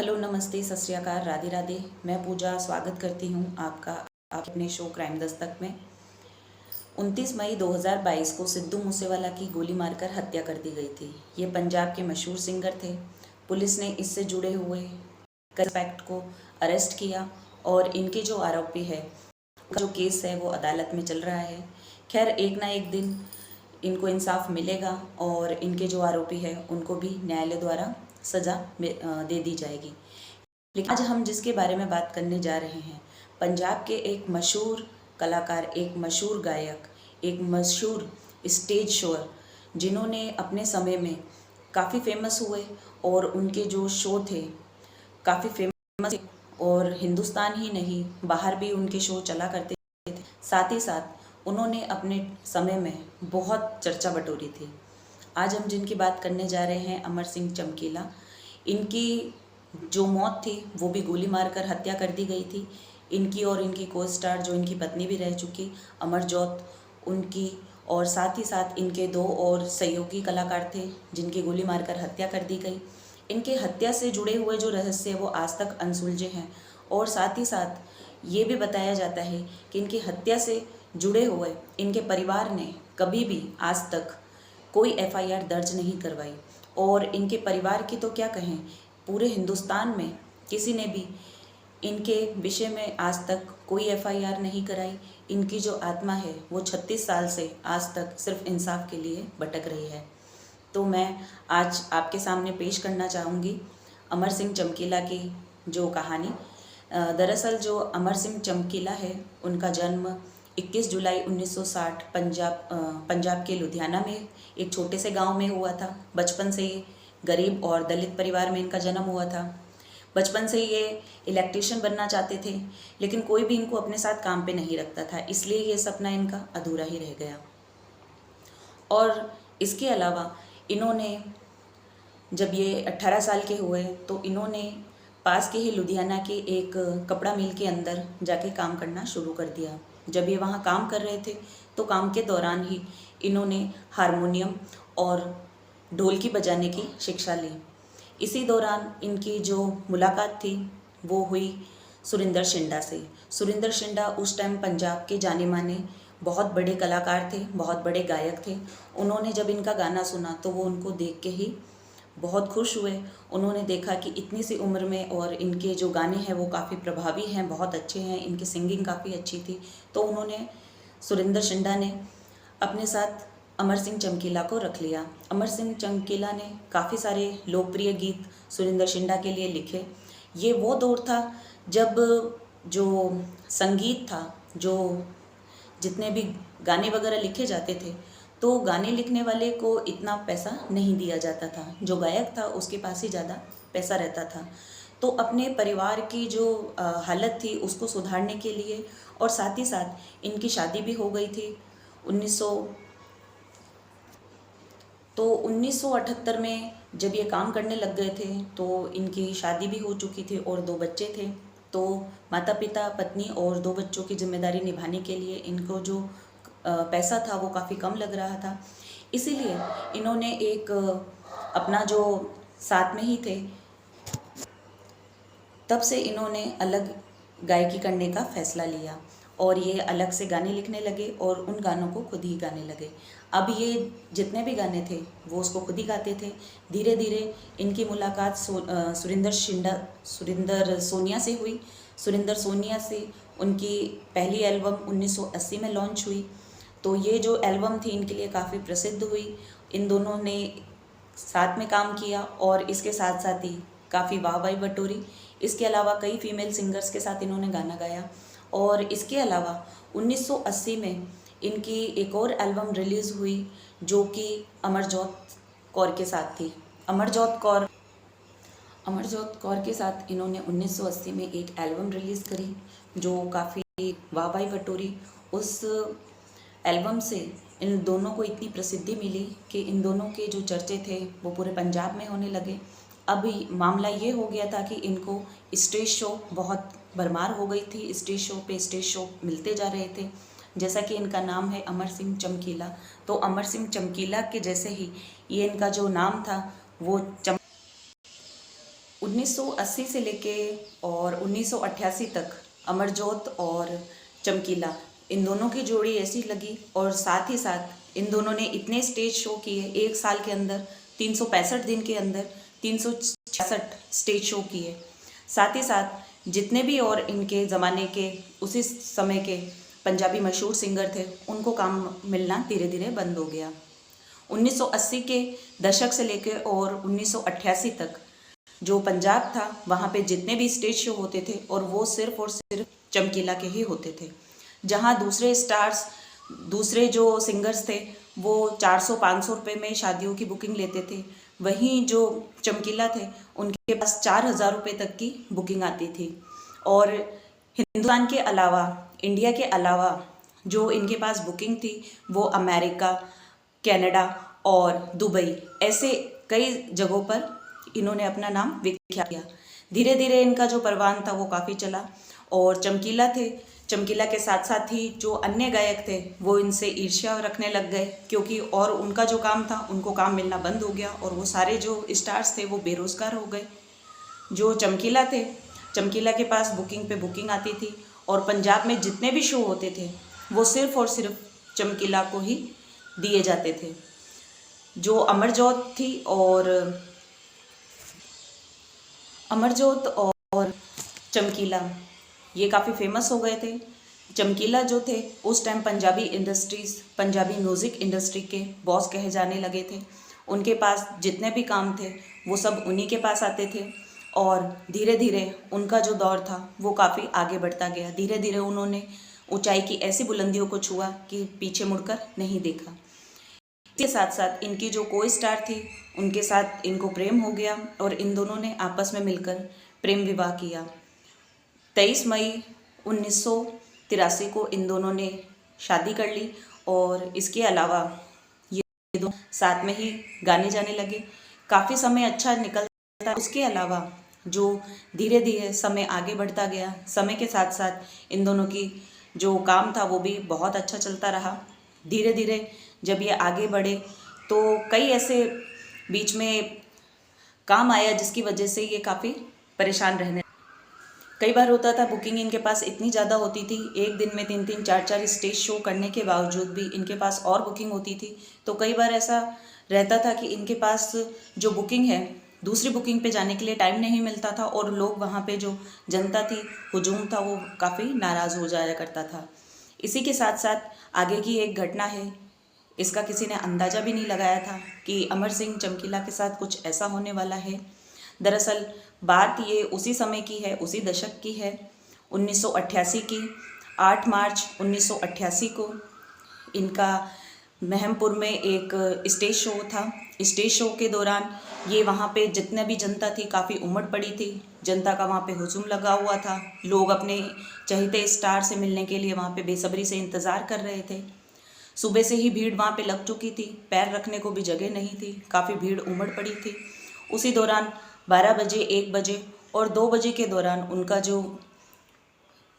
Hello, नमस्ते, सत श्री अकाल, राधे राधे। मैं पूजा स्वागत करती हूँ आपका अपने शो क्राइम दस्तक में। 29 मई 2022 को सिद्धू मूसेवाला की गोली मारकर हत्या कर दी गई थी। ये पंजाब के मशहूर सिंगर थे। पुलिस ने इससे जुड़े हुए सस्पेक्ट को अरेस्ट किया और इनके जो आरोपी है, जो केस है वो अदालत में चल रहा है। खैर, एक ना एक दिन इनको इंसाफ मिलेगा और इनके जो आरोपी है उनको भी न्यायालय द्वारा सज़ा दे दी जाएगी। लेकिन आज हम जिसके बारे में बात करने जा रहे हैं, पंजाब के एक मशहूर कलाकार, एक मशहूर गायक, एक मशहूर स्टेज शोर, जिन्होंने अपने समय में काफ़ी फेमस हुए और उनके जो शो थे काफ़ी फेमस थे और हिंदुस्तान ही नहीं बाहर भी उनके शो चला करते थे। साथ ही साथ उन्होंने अपने समय में बहुत चर्चा बटोरी थी। आज हम जिनकी बात करने जा रहे हैं, अमर सिंह चमकीला। इनकी जो मौत थी वो भी गोली मारकर हत्या कर दी गई थी। इनकी और इनकी को स्टार, जो इनकी पत्नी भी रह चुकी, अमरजोत, उनकी और साथ ही साथ इनके दो और सहयोगी कलाकार थे जिनकी गोली मारकर हत्या कर दी गई। इनके हत्या से जुड़े हुए जो रहस्य वो आज तक अनसुलझे हैं और साथ ही साथ ये भी बताया जाता है कि इनकी हत्या से जुड़े हुए इनके परिवार ने कभी भी आज तक कोई एफआईआर दर्ज नहीं करवाई। और इनके परिवार की तो क्या कहें, पूरे हिंदुस्तान में किसी ने भी इनके विषय में आज तक कोई एफआईआर नहीं कराई। इनकी जो आत्मा है वो 36 साल से आज तक सिर्फ इंसाफ के लिए भटक रही है। तो मैं आज आपके सामने पेश करना चाहूँगी अमर सिंह चमकीला की जो कहानी। दरअसल जो अमर सिंह चमकीला है, उनका जन्म 21 जुलाई 1960 पंजाब के लुधियाना में एक छोटे से गांव में हुआ था। बचपन से ही गरीब और दलित परिवार में इनका जन्म हुआ था। बचपन से ये इलेक्ट्रिशियन बनना चाहते थे, लेकिन कोई भी इनको अपने साथ काम पे नहीं रखता था, इसलिए ये सपना इनका अधूरा ही रह गया। और इसके अलावा इन्होंने जब ये 18 साल के हुए तो इन्होंने पास के ही लुधियाना के एक कपड़ा मिल के अंदर जाके काम करना शुरू कर दिया। जब ये वहाँ काम कर रहे थे तो काम के दौरान ही इन्होंने हारमोनियम और ढोलकी बजाने की शिक्षा ली। इसी दौरान इनकी जो मुलाकात थी वो हुई सुरिंदर शिंडा से। सुरिंदर शिंडा उस टाइम पंजाब के जाने माने बहुत बड़े कलाकार थे, बहुत बड़े गायक थे। उन्होंने जब इनका गाना सुना तो वो उनको देख के ही बहुत खुश हुए। उन्होंने देखा कि इतनी सी उम्र में और इनके जो गाने हैं वो काफ़ी प्रभावी हैं, बहुत अच्छे हैं, इनकी सिंगिंग काफ़ी अच्छी थी। तो उन्होंने, सुरिंदर शिंडा ने अपने साथ अमर सिंह चमकीला को रख लिया। अमर सिंह चमकीला ने काफ़ी सारे लोकप्रिय गीत सुरिंदर शिंडा के लिए लिखे। ये वो दौर था जब जो संगीत था, जो जितने भी गाने वगैरह लिखे जाते थे तो गाने लिखने वाले को इतना पैसा नहीं दिया जाता था, जो गायक था उसके पास ही ज़्यादा पैसा रहता था। तो अपने परिवार की जो हालत थी उसको सुधारने के लिए और साथ ही साथ इनकी शादी भी हो गई थी 1978 में जब ये काम करने लग गए थे तो इनकी शादी भी हो चुकी थी और 2 बच्चे थे। तो माता पिता, पत्नी और 2 बच्चों की जिम्मेदारी निभाने के लिए इनको जो पैसा था वो काफ़ी कम लग रहा था। इसीलिए इन्होंने एक अपना जो साथ में ही थे, तब से इन्होंने अलग गायकी करने का फ़ैसला लिया और ये अलग से गाने लिखने लगे और उन गानों को खुद ही गाने लगे। अब ये जितने भी गाने थे वो उसको खुद ही गाते थे। धीरे धीरे इनकी मुलाकात सुरिंदर सोनिया से हुई। सुरिंदर सोनिया से उनकी पहली एल्बम 1980 में लॉन्च हुई। तो ये जो एल्बम थी इनके लिए काफ़ी प्रसिद्ध हुई। इन दोनों ने साथ में काम किया और इसके साथ साथ ही काफ़ी वाहवाही बटोरी। इसके अलावा कई फीमेल सिंगर्स के साथ इन्होंने गाना गाया। और इसके अलावा 1980 में इनकी एक और एल्बम रिलीज़ हुई जो कि अमरजोत कौर के साथ थी। अमरजोत कौर के साथ इन्होंने 1980 में एक एल्बम रिलीज़ करी जो काफ़ी वाहवाही बटोरी। उस एल्बम से इन दोनों को इतनी प्रसिद्धि मिली कि इन दोनों के जो चर्चे थे वो पूरे पंजाब में होने लगे। अभी मामला ये हो गया था कि इनको स्टेज शो बहुत भरमार हो गई थी। स्टेज शो मिलते जा रहे थे। जैसा कि इनका नाम है अमर सिंह चमकीला, तो अमर सिंह चमकीला के जैसे ही ये इनका जो नाम था वो 1980 से लेके और 1988 तक अमरजोत और चमकीला, इन दोनों की जोड़ी ऐसी लगी, और साथ ही साथ इन दोनों ने इतने स्टेज शो किए एक साल के अंदर, 365 दिन के अंदर 366 स्टेज शो किए। साथ ही साथ जितने भी और इनके ज़माने के उसी समय के पंजाबी मशहूर सिंगर थे, उनको काम मिलना धीरे धीरे बंद हो गया। 1980 के दशक से लेकर और 1988 तक जो पंजाब था, वहाँ पे जितने भी स्टेज शो होते थे और वो सिर्फ और सिर्फ चमकीला के ही होते थे। जहाँ दूसरे स्टार्स, दूसरे जो सिंगर्स थे, वो 400-500 रुपये में शादियों की बुकिंग लेते थे, वहीं जो चमकीला थे उनके पास 4000 रुपये तक की बुकिंग आती थी। और हिंदुस्तान के अलावा, इंडिया के अलावा जो इनके पास बुकिंग थी वो अमेरिका, कनाडा और दुबई, ऐसे कई जगहों पर इन्होंने अपना नाम विख्यात किया। धीरे धीरे इनका जो परवान था वो काफ़ी चला, और चमकीला थे, चमकीला के साथ साथ ही जो अन्य गायक थे वो इनसे ईर्ष्या रखने लग गए, क्योंकि और उनका जो काम था उनको काम मिलना बंद हो गया, और वो सारे जो स्टार्स थे वो बेरोज़गार हो गए। जो चमकीला थे, चमकीला के पास बुकिंग पे बुकिंग आती थी, और पंजाब में जितने भी शो होते थे वो सिर्फ और सिर्फ चमकीला को ही दिए जाते थे। जो अमरजोत थी और चमकीला, ये काफ़ी फेमस हो गए थे। चमकीला जो थे उस time Punjabi industries, Punjabi music industry के बॉस कहे जाने लगे थे। उनके पास जितने भी काम थे वो सब उन्हीं के पास आते थे, और धीरे धीरे उनका जो दौर था वो काफ़ी आगे बढ़ता गया। धीरे धीरे उन्होंने ऊंचाई की ऐसी बुलंदियों को छुआ कि पीछे मुड़कर नहीं देखा। इसके साथ साथ इनकी जो को स्टार थी उनके साथ इनको प्रेम हो गया, और इन दोनों ने आपस में मिलकर प्रेम विवाह किया। 23 मई 1983 को इन दोनों ने शादी कर ली, और इसके अलावा ये दोनों साथ में ही गाने जाने लगे। काफ़ी समय अच्छा निकलता। उसके अलावा जो धीरे धीरे समय आगे बढ़ता गया, समय के साथ साथ इन दोनों की जो काम था वो भी बहुत अच्छा चलता रहा। धीरे धीरे जब ये आगे बढ़े तो कई ऐसे बीच में काम आया जिसकी वजह से ये काफ़ी परेशान रहने। कई बार होता था बुकिंग इनके पास इतनी ज़्यादा होती थी, एक दिन में 3-3, 4-4 स्टेज शो करने के बावजूद भी इनके पास और बुकिंग होती थी। तो कई बार ऐसा रहता था कि इनके पास जो बुकिंग है, दूसरी बुकिंग पे जाने के लिए टाइम नहीं मिलता था, और लोग वहाँ पे जो जनता थी, हुजूम था, वो काफ़ी नाराज़ हो जाया करता था। इसी के साथ साथ आगे की एक घटना है, इसका किसी ने अंदाज़ा भी नहीं लगाया था कि अमर सिंह चमकीला के साथ कुछ ऐसा होने वाला है। दरअसल बात ये उसी समय की है, उसी दशक की है, 1988 की। 8 मार्च 1988 को इनका महमपुर में एक स्टेज शो था। स्टेज शो के दौरान ये वहाँ पे जितने भी जनता थी काफ़ी उमड़ पड़ी थी। जनता का वहाँ पे हुजूम लगा हुआ था। लोग अपने चहेते स्टार से मिलने के लिए वहाँ पे बेसब्री से इंतज़ार कर रहे थे। सुबह से ही भीड़ वहाँ पे लग चुकी थी, पैर रखने को भी जगह नहीं थी, काफ़ी भीड़ उमड़ पड़ी थी। उसी दौरान 12 बजे, 1 बजे और 2 बजे के दौरान उनका जो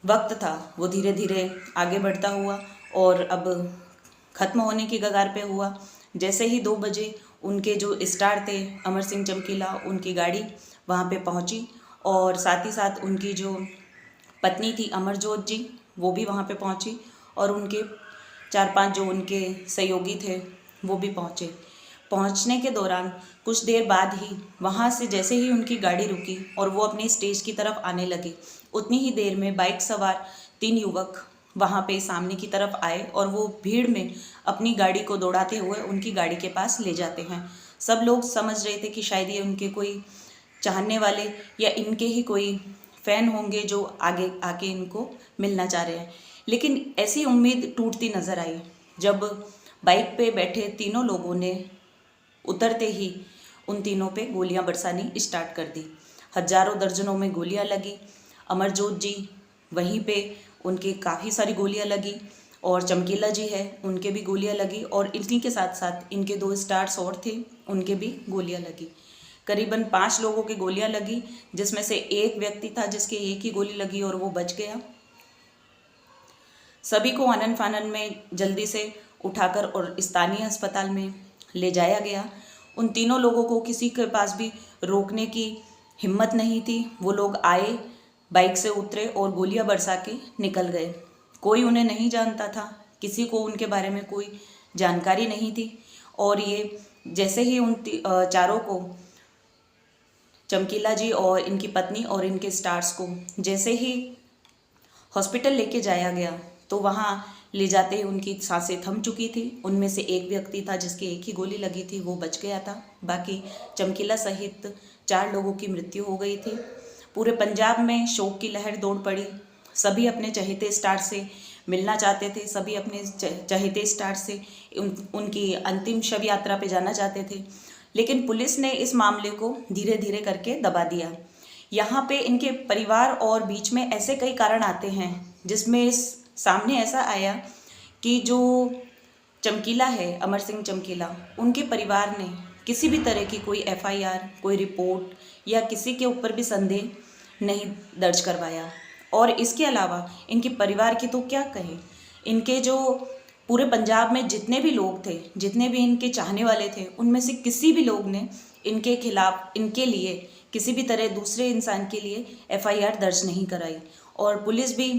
वक्त था वो धीरे धीरे आगे बढ़ता हुआ और अब ख़त्म होने की कगार पे हुआ। जैसे ही 2 बजे उनके जो स्टार थे अमर सिंह चमकीला, उनकी गाड़ी वहाँ पे पहुँची, और साथ ही साथ उनकी जो पत्नी थी अमरजोत जी, वो भी वहाँ पे पहुँची, और उनके 4-5 जो उनके सहयोगी थे वो भी पहुँचे। पहुँचने के दौरान कुछ देर बाद ही वहाँ से जैसे ही उनकी गाड़ी रुकी और वो अपने स्टेज की तरफ आने लगे, उतनी ही देर में बाइक सवार 3 युवक वहाँ पे सामने की तरफ आए, और वो भीड़ में अपनी गाड़ी को दौड़ाते हुए उनकी गाड़ी के पास ले जाते हैं। सब लोग समझ रहे थे कि शायद ये उनके कोई चाहने वाले या इनके ही कोई फ़ैन होंगे जो आगे आके इनको मिलना चाह रहे हैं, लेकिन ऐसी उम्मीद टूटती नज़र आई जब बाइक पे बैठे तीनों लोगों ने उतरते ही उन तीनों पे गोलियां बरसानी स्टार्ट कर दी। हजारों दर्जनों में गोलियां लगी। अमरजोत जी वहीं पे, उनके काफ़ी सारी गोलियां लगी, और चमकीला जी है उनके भी गोलियां लगी, और इन्हीं के साथ साथ इनके 2 स्टार्स और थे, उनके भी गोलियां लगी। करीबन 5 लोगों की गोलियां लगी, जिसमें से एक व्यक्ति था जिसके एक ही गोली लगी और वो बच गया। सभी को आनन फानन में जल्दी से उठाकर और स्थानीय अस्पताल में ले जाया गया। उन तीनों लोगों को किसी के पास भी रोकने की हिम्मत नहीं थी। वो लोग आए, बाइक से उतरे और गोलियां बरसा के निकल गए। कोई उन्हें नहीं जानता था, किसी को उनके बारे में कोई जानकारी नहीं थी। और ये जैसे ही उन चारों को, चमकीला जी और इनकी पत्नी और इनके स्टार्स को जैसे ही हॉस्पिटल लेके जाया गया, तो वहाँ ले जाते ही उनकी सांसें थम चुकी थी। उनमें से एक व्यक्ति था जिसके एक ही गोली लगी थी, वो बच गया था। बाकी चमकीला सहित 4 लोगों की मृत्यु हो गई थी। पूरे पंजाब में शोक की लहर दौड़ पड़ी। सभी अपने चहेते स्टार से मिलना चाहते थे, सभी अपने चहेते स्टार से उनकी अंतिम शव यात्रा पे जाना चाहते थे। लेकिन पुलिस ने इस मामले को धीरे धीरे करके दबा दिया। यहाँ पे इनके परिवार और बीच में ऐसे कई कारण आते हैं जिसमें सामने ऐसा आया कि जो चमकीला है, अमर सिंह चमकीला, उनके परिवार ने किसी भी तरह की कोई FIR, कोई रिपोर्ट या किसी के ऊपर भी संदेह नहीं दर्ज करवाया। और इसके अलावा इनके परिवार की तो क्या कहें, इनके जो पूरे पंजाब में जितने भी लोग थे, जितने भी इनके चाहने वाले थे, उनमें से किसी भी लोग ने इनके खिलाफ, इनके लिए किसी भी तरह दूसरे इंसान के लिए FIR दर्ज नहीं कराई। और पुलिस भी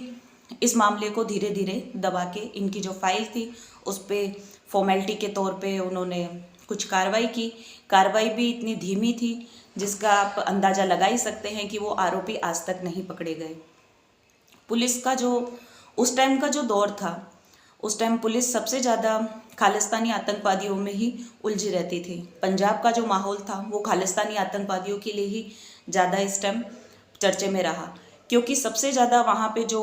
इस मामले को धीरे धीरे दबा के इनकी जो फाइल थी उस पर फॉर्मेलिटी के तौर पे उन्होंने कुछ कार्रवाई की। कार्रवाई भी इतनी धीमी थी जिसका आप अंदाज़ा लगा ही सकते हैं कि वो आरोपी आज तक नहीं पकड़े गए। पुलिस का जो उस टाइम का जो दौर था, उस टाइम पुलिस सबसे ज़्यादा खालिस्तानी आतंकवादियों में ही उलझी रहती थी। पंजाब का जो माहौल था वो खालिस्तानी आतंकवादियों के लिए ही ज़्यादा इस टाइम चर्चे में रहा, क्योंकि सबसे ज़्यादा वहाँ पे जो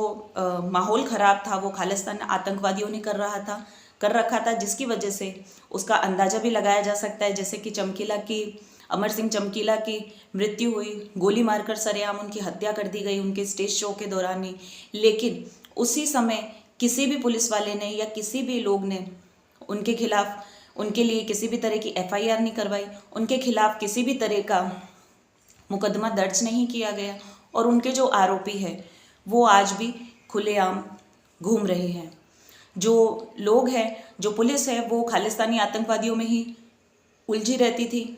माहौल ख़राब था वो खालिस्तान आतंकवादियों ने कर रखा था, जिसकी वजह से उसका अंदाज़ा भी लगाया जा सकता है। जैसे कि अमर सिंह चमकीला की मृत्यु हुई, गोली मारकर सरेआम उनकी हत्या कर दी गई उनके स्टेज शो के दौरान ही। लेकिन उसी समय किसी भी पुलिस वाले ने या किसी भी लोग ने उनके खिलाफ, उनके लिए किसी भी तरह की FIR नहीं करवाई, उनके खिलाफ किसी भी तरह का मुकदमा दर्ज नहीं किया गया। और उनके जो आरोपी है वो आज भी खुलेआम घूम रहे हैं। जो लोग हैं, जो पुलिस है, वो खालिस्तानी आतंकवादियों में ही उलझी रहती थी।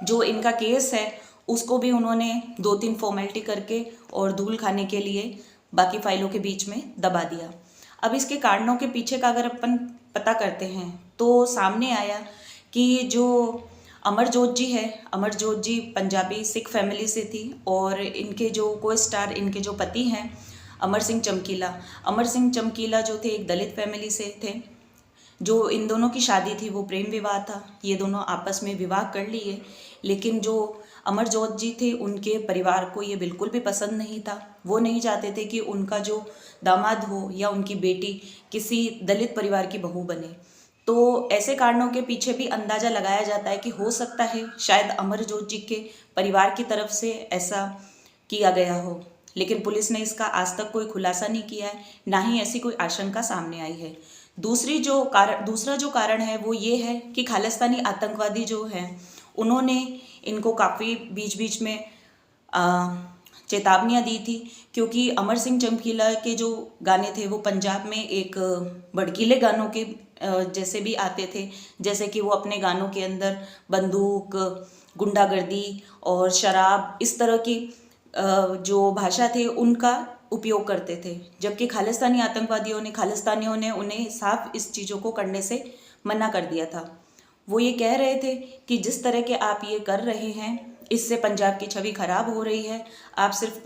जो इनका केस है उसको भी उन्होंने 2-3 फॉर्मेलिटी करके और धूल खाने के लिए बाकी फाइलों के बीच में दबा दिया। अब इसके कारणों के पीछे का अगर अपन पता करते हैं तो सामने आया कि जो अमरजोत जी है, अमरजोत जी पंजाबी सिख फैमिली से थी और इनके जो को स्टार, इनके जो पति हैं अमर सिंह चमकीला जो थे एक दलित फैमिली से थे। जो इन दोनों की शादी थी वो प्रेम विवाह था, ये दोनों आपस में विवाह कर लिए। लेकिन जो अमरजोत जी थे उनके परिवार को ये बिल्कुल भी पसंद नहीं था। वो नहीं चाहते थे कि उनका जो दामाद हो या उनकी बेटी किसी दलित परिवार की बहू बने। तो ऐसे कारणों के पीछे भी अंदाज़ा लगाया जाता है कि हो सकता है शायद अमरजोत जी के परिवार की तरफ से ऐसा किया गया हो। लेकिन पुलिस ने इसका आज तक कोई खुलासा नहीं किया है, ना ही ऐसी कोई आशंका सामने आई है। दूसरा जो कारण है वो ये है कि खालिस्तानी आतंकवादी जो हैं उन्होंने इनको काफ़ी बीच बीच में चेतावनियाँ दी थी, क्योंकि अमर सिंह चमकीला के जो गाने थे वो पंजाब में एक भड़कीले गानों के जैसे भी आते थे। जैसे कि वो अपने गानों के अंदर बंदूक, गुंडागर्दी और शराब, इस तरह की जो भाषा थे उनका उपयोग करते थे। जबकि खालिस्तानियों ने उन्हें साफ इस चीज़ों को करने से मना कर दिया था। वो ये कह रहे थे कि जिस तरह के आप ये कर रहे हैं इससे पंजाब की छवि खराब हो रही है। आप सिर्फ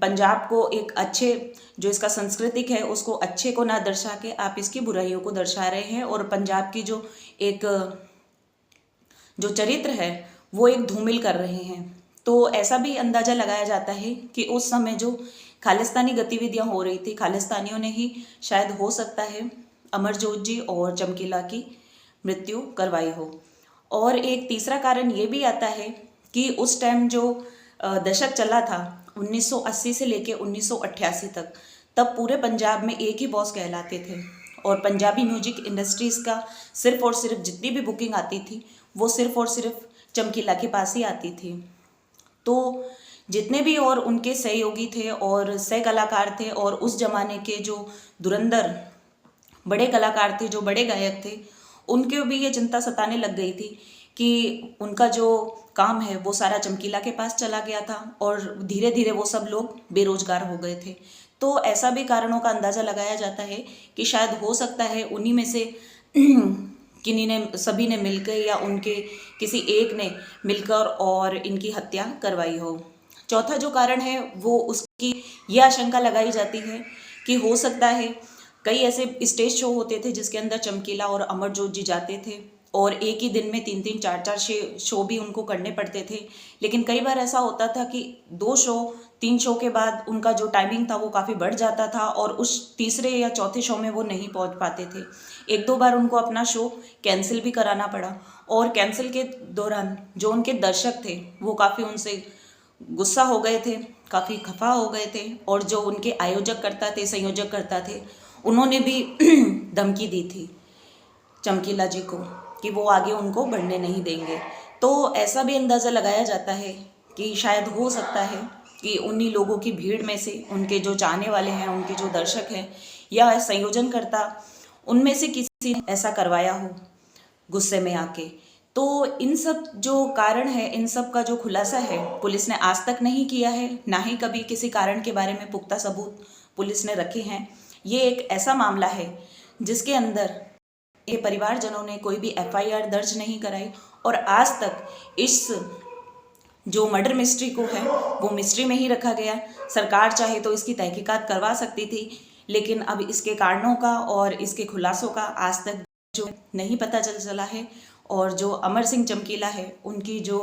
पंजाब को एक अच्छे, जो इसका सांस्कृतिक है उसको अच्छे को ना दर्शा के आप इसकी बुराइयों को दर्शा रहे हैं, और पंजाब की जो चरित्र है वो एक धूमिल कर रहे हैं। तो ऐसा भी अंदाज़ा लगाया जाता है कि उस समय जो खालिस्तानी गतिविधियां हो रही थी, खालिस्तानियों ने ही शायद हो सकता है अमरजोत जी और चमकीला की मृत्यु करवाई हो। और एक तीसरा कारण ये भी आता है कि उस टाइम जो दशक चला था 1980 से लेके 1988 तक, तब पूरे पंजाब में एक ही बॉस कहलाते थे और पंजाबी म्यूजिक इंडस्ट्रीज़ का सिर्फ और सिर्फ जितनी भी बुकिंग आती थी वो सिर्फ और सिर्फ चमकीला के पास ही आती थी। तो जितने भी और उनके सहयोगी थे और सह कलाकार थे और उस जमाने के जो धुरंधर बड़े कलाकार थे, जो बड़े गायक थे, उनके भी ये चिंता सताने लग गई थी कि उनका जो काम है वो सारा चमकीला के पास चला गया था और धीरे धीरे वो सब लोग बेरोजगार हो गए थे। तो ऐसा भी कारणों का अंदाज़ा लगाया जाता है कि शायद हो सकता है उन्हीं में से किन्हीं ने, सभी ने मिलकर या उनके किसी एक ने मिलकर और इनकी हत्या करवाई हो। चौथा जो कारण है वो उसकी ये आशंका लगाई जाती है कि हो सकता है कई ऐसे स्टेज शो होते थे जिसके अंदर चमकीला और अमरजोत जी जाते थे और एक ही दिन में 3-3 4-4 शो भी उनको करने पड़ते थे। लेकिन कई बार ऐसा होता था कि 2 शो 3 शो के बाद उनका जो टाइमिंग था वो काफ़ी बढ़ जाता था और उस तीसरे या चौथे शो में वो नहीं पहुंच पाते थे। 1-2 बार उनको अपना शो कैंसिल भी कराना पड़ा और कैंसिल के दौरान जो उनके दर्शक थे वो काफ़ी उनसे गुस्सा हो गए थे, काफ़ी खफा हो गए थे और जो उनके आयोजक करता थे, संयोजक करता थे, उन्होंने भी धमकी दी थी चमकीला जी को कि वो आगे उनको बढ़ने नहीं देंगे। तो ऐसा भी अंदाज़ा लगाया जाता है कि शायद हो सकता है कि उन्हीं लोगों की भीड़ में से उनके जो चाहने वाले हैं, उनके जो दर्शक हैं या संयोजनकर्ता, उनमें से किसी ने ऐसा करवाया हो गुस्से में आके। तो इन सब जो कारण है, इन सब का जो खुलासा है पुलिस ने आज तक नहीं किया है, ना ही कभी किसी कारण के बारे में पुख्ता सबूत पुलिस ने रखे हैं। ये एक ऐसा मामला है जिसके अंदर ये परिवारजनों ने कोई भी एफआईआर दर्ज नहीं कराई और आज तक इस जो मर्डर मिस्ट्री को है वो मिस्ट्री में ही रखा गया। सरकार चाहे तो इसकी तहकीकात करवा सकती थी, लेकिन अब इसके कारणों का और इसके खुलासों का आज तक जो नहीं पता चला है और जो अमर सिंह चमकीला है उनकी जो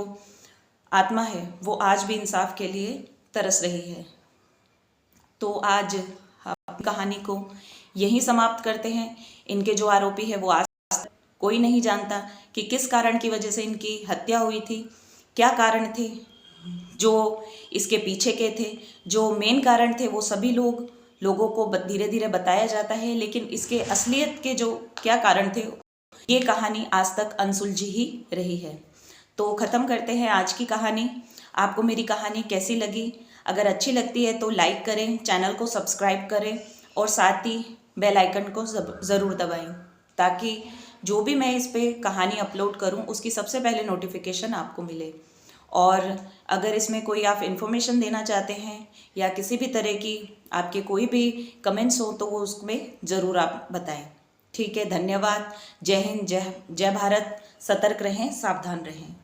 आत्मा है वो आज भी इंसाफ के लिए तरस रही है। तो आज हम कहानी को यहीं समाप्त करते हैं। इनके जो आरोपी है वो आज तक कोई नहीं जानता कि किस कारण की वजह से इनकी हत्या हुई थी, क्या कारण थे जो इसके पीछे के थे। जो मेन कारण थे वो सभी लोगों को धीरे धीरे बताया जाता है, लेकिन इसके असलियत के जो क्या कारण थे ये कहानी आज तक अनसुलझी ही रही है। तो ख़त्म करते हैं आज की कहानी। आपको मेरी कहानी कैसी लगी? अगर अच्छी लगती है तो लाइक करें, चैनल को सब्सक्राइब करें और साथ ही बेल आइकन को ज़रूर दबाएं ताकि जो भी मैं इस पे कहानी अपलोड करूं उसकी सबसे पहले नोटिफिकेशन आपको मिले। और अगर इसमें कोई आप इन्फॉर्मेशन देना चाहते हैं या किसी भी तरह की आपके कोई भी कमेंट्स हो तो वो उसमें ज़रूर आप बताएं। ठीक है, धन्यवाद। जय हिंद, जय भारत। सतर्क रहें, सावधान रहें।